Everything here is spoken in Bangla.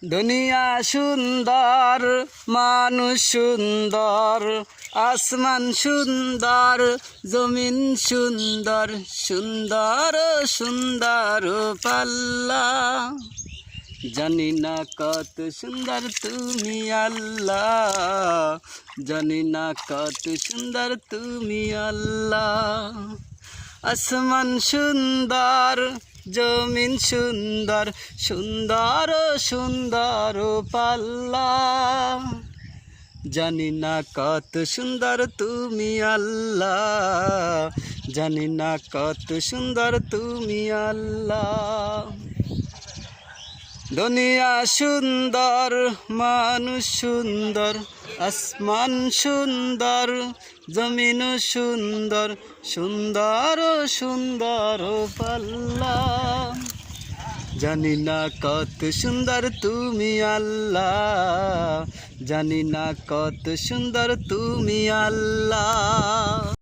দুনিয়া সুন্দর, মানুষ সুন্দর, আসমান সুন্দর, জমিন সুন্দর, সুন্দর সুন্দর পাল্লা। জানি না কত সুন্দর তুমি আল্লাহ, জানি না কত সুন্দর তুমি আল্লাহ। আসমান সুন্দর, জমিন সুন্দর, সুন্দর সুন্দর পাল্লা। জানি না কত সুন্দর তুমি আল্লাহ, জানি না কত সুন্দর তুমি আল্লাহ। দুনিয়া সুন্দর, মানুষ সুন্দর, আসমান সুন্দর, জমিন সুন্দর, সুন্দর সুন্দর পাল্লা। জানি না কত সুন্দর তুমি আল্লাহ, জানি না কত সুন্দর তুমি আল্লাহ।